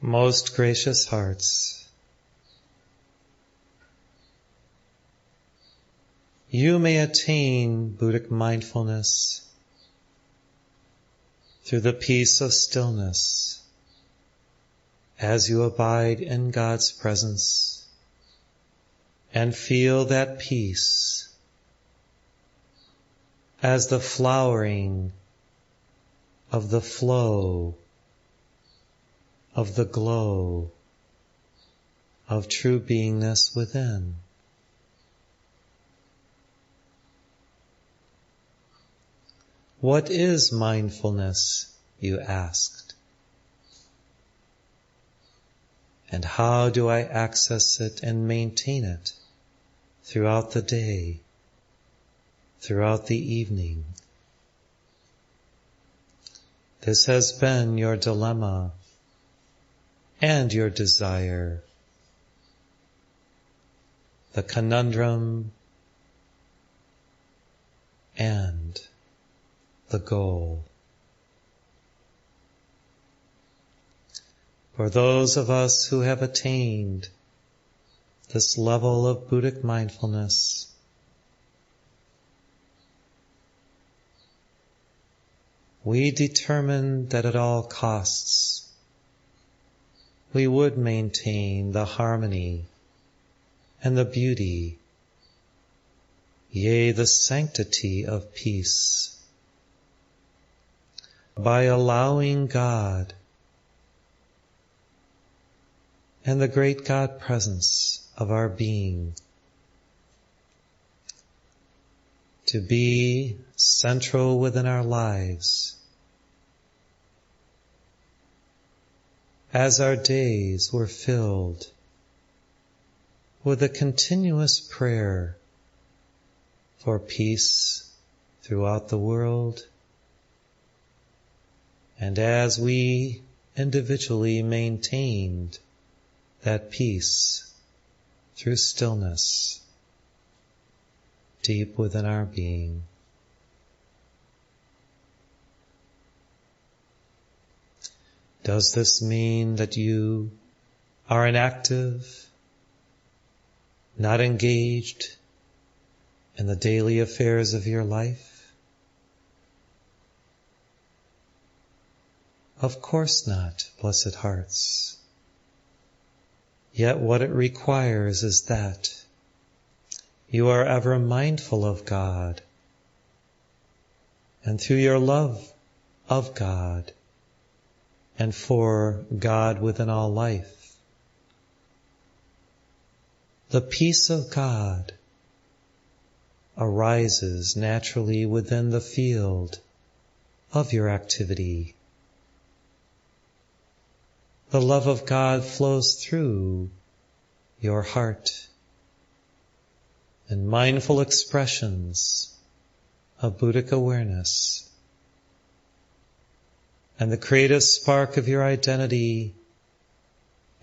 Most gracious hearts, you may attain Buddhic mindfulness through the peace of stillness as you abide in God's presence and feel that peace as the flowering of the flow of the glow of true beingness within. What is mindfulness, you asked? And how do I access it and maintain it throughout the day, throughout the evening? This has been your dilemma and your desire, the conundrum and the goal. For those of us who have attained this level of Buddhic mindfulness, we determined that at all costs we would maintain the harmony and the beauty, yea, the sanctity of peace, by allowing God and the great God presence of our being to be central within our lives as our days were filled with a continuous prayer for peace throughout the world, and as we individually maintained that peace through stillness deep within our being. Does this mean that you are inactive, not engaged in the daily affairs of your life? Of course not, blessed hearts. Yet what it requires is that you are ever mindful of God, and through your love of God and for God within all life, the peace of God arises naturally within the field of your activity. The love of God flows through your heart in mindful expressions of Buddhic awareness, and the creative spark of your identity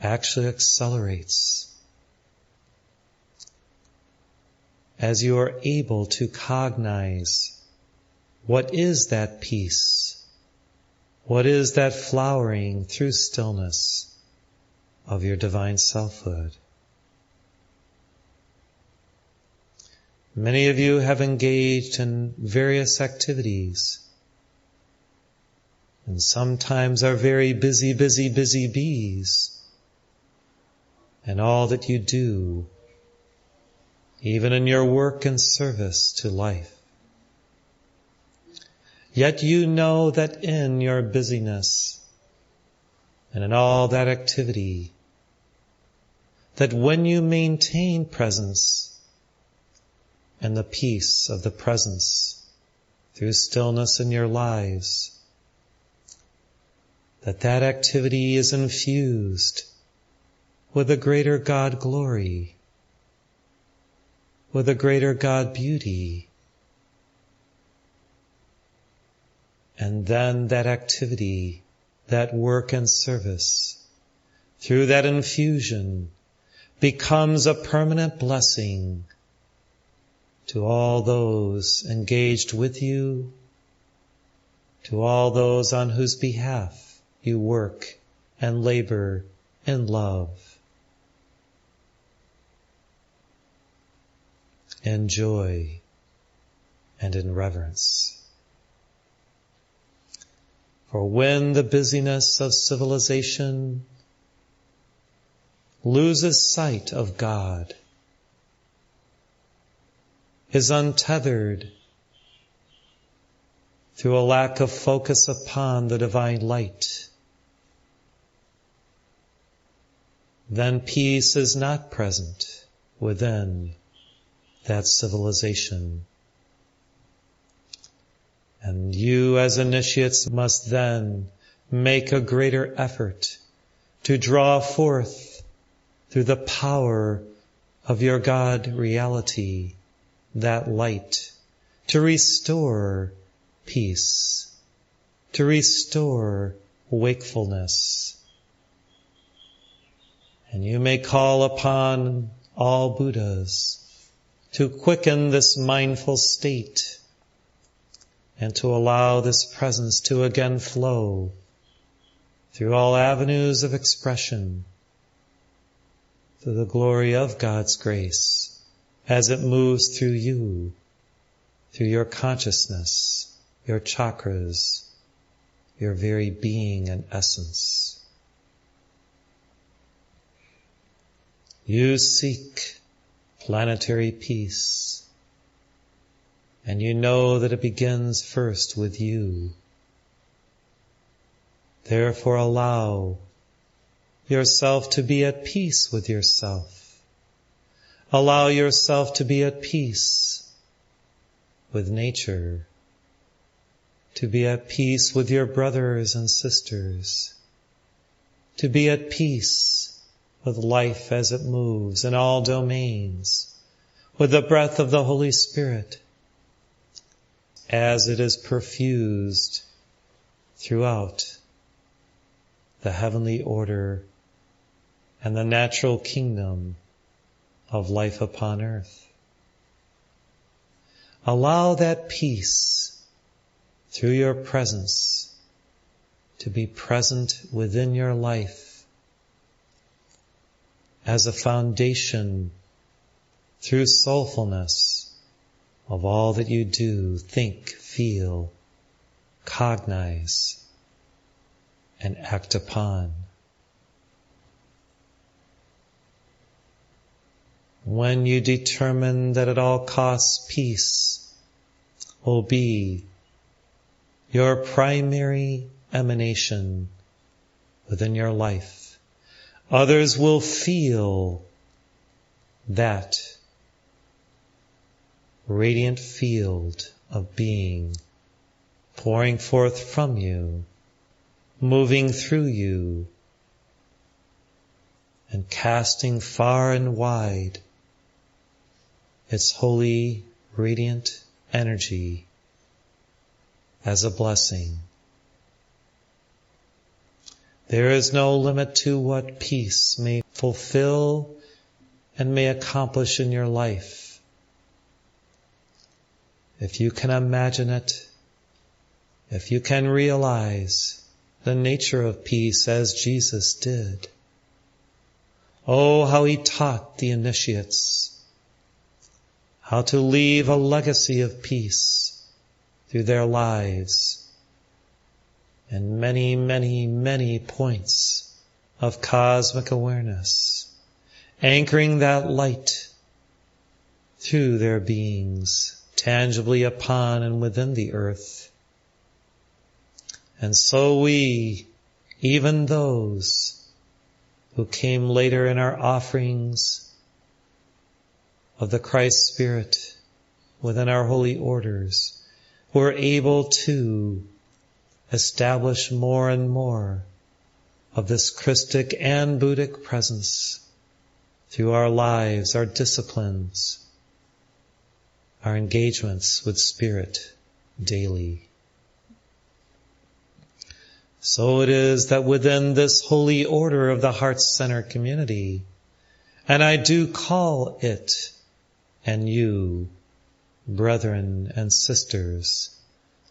actually accelerates as you are able to cognize what is that peace, what is that flowering through stillness of your divine selfhood. Many of you have engaged in various activities and sometimes are very busy bees in all that you do, even in your work and service to life. Yet you know that in your busyness and in all that activity, that when you maintain presence and the peace of the presence through stillness in your lives, that activity is infused with a greater God glory, with a greater God beauty. And then that activity, that work and service, through that infusion, becomes a permanent blessing to all those engaged with you, to all those on whose behalf you work and labor in love, in joy, and in reverence. For when the busyness of civilization loses sight of God, is untethered through a lack of focus upon the divine light, then peace is not present within that civilization. And you as initiates must then make a greater effort to draw forth through the power of your God reality that light, to restore peace, to restore wakefulness. And you may call upon all Buddhas to quicken this mindful state and to allow this presence to again flow through all avenues of expression to the glory of God's grace as it moves through you, through your consciousness, your chakras, your very being and essence. You seek planetary peace, and you know that it begins first with you. Therefore allow yourself to be at peace with yourself. Allow yourself to be at peace with nature, to be at peace with your brothers and sisters, to be at peace with life as it moves in all domains, with the breath of the Holy Spirit as it is perfused throughout the heavenly order and the natural kingdom of life upon earth. Allow that peace through your presence to be present within your life as a foundation through soulfulness of all that you do, think, feel, cognize, and act upon. When you determine that at all costs peace will be your primary emanation within your life, others will feel that radiant field of being pouring forth from you, moving through you, and casting far and wide its holy, radiant energy as a blessing. There is no limit to what peace may fulfill and may accomplish in your life. If you can imagine it, if you can realize the nature of peace as Jesus did. Oh, how he taught the initiates how to leave a legacy of peace through their lives, and many, many, many points of cosmic awareness, anchoring that light through their beings, tangibly upon and within the earth. And so we, even those who came later in our offerings of the Christ Spirit within our holy orders, were able to establish more and more of this Christic and Buddhic presence through our lives, our disciplines, our engagements with Spirit daily. So it is that within this holy order of the Heart Center community, and I do call it and you, brethren and sisters,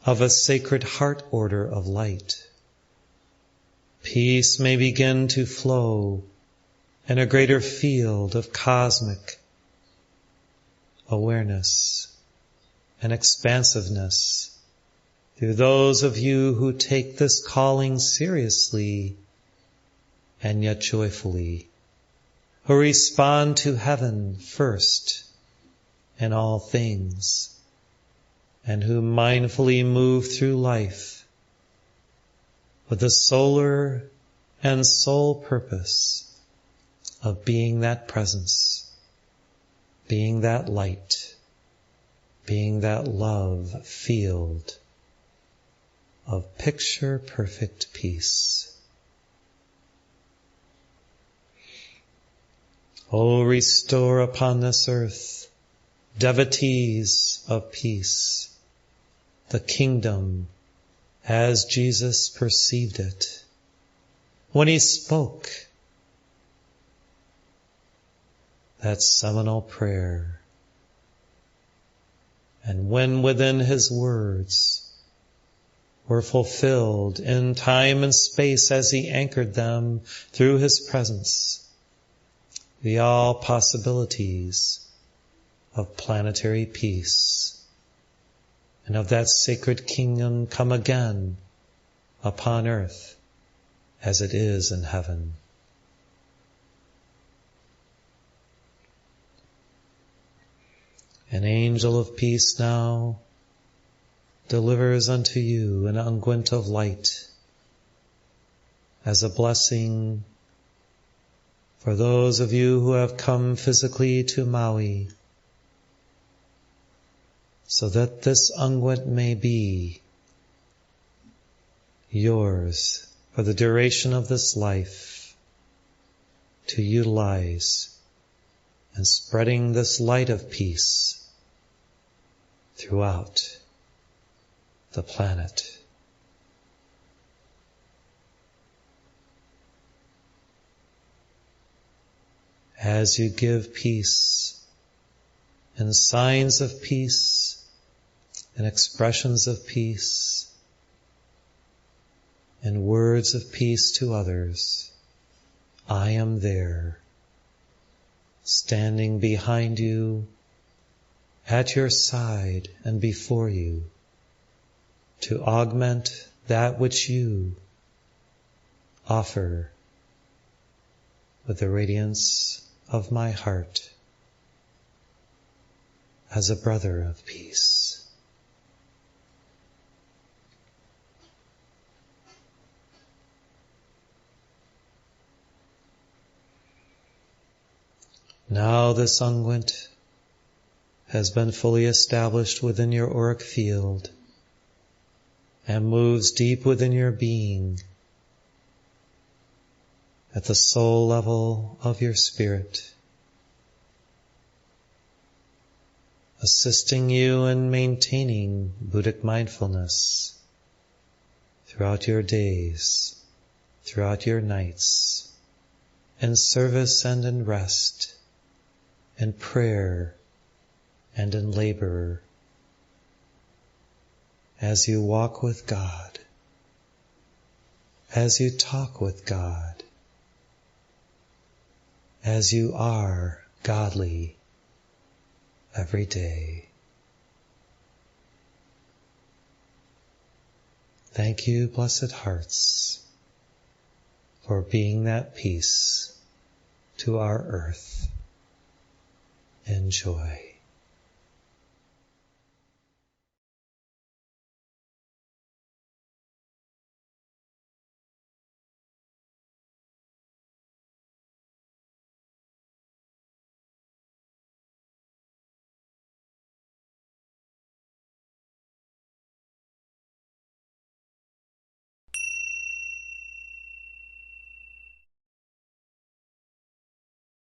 of a sacred heart order of light, peace may begin to flow in a greater field of cosmic awareness and expansiveness through those of you who take this calling seriously and yet joyfully, who respond to heaven first in all things, and who mindfully move through life with the solar and soul purpose of being that presence, being that light, being that love field of picture-perfect peace. Oh, restore upon this earth, devotees of peace, the kingdom as Jesus perceived it when he spoke that seminal prayer, and when within his words were fulfilled in time and space as he anchored them through his presence, the all possibilities of planetary peace and of that sacred kingdom come again upon earth as it is in heaven. An angel of peace now delivers unto you an unguent of light as a blessing for those of you who have come physically to Maui, so that this unguent may be yours for the duration of this life to utilize in spreading this light of peace throughout the planet. As you give peace and signs of peace and expressions of peace and words of peace to others, I am there, standing behind you, at your side and before you, to augment that which you offer with the radiance of my heart as a brother of peace. Now this unguent has been fully established within your auric field and moves deep within your being at the soul level of your spirit, assisting you in maintaining Buddhic mindfulness throughout your days, throughout your nights, in service and in rest, in prayer and in labor, as you walk with God, as you talk with God, as you are godly every day. Thank you, blessed hearts, for being that peace to our earth. Enjoy.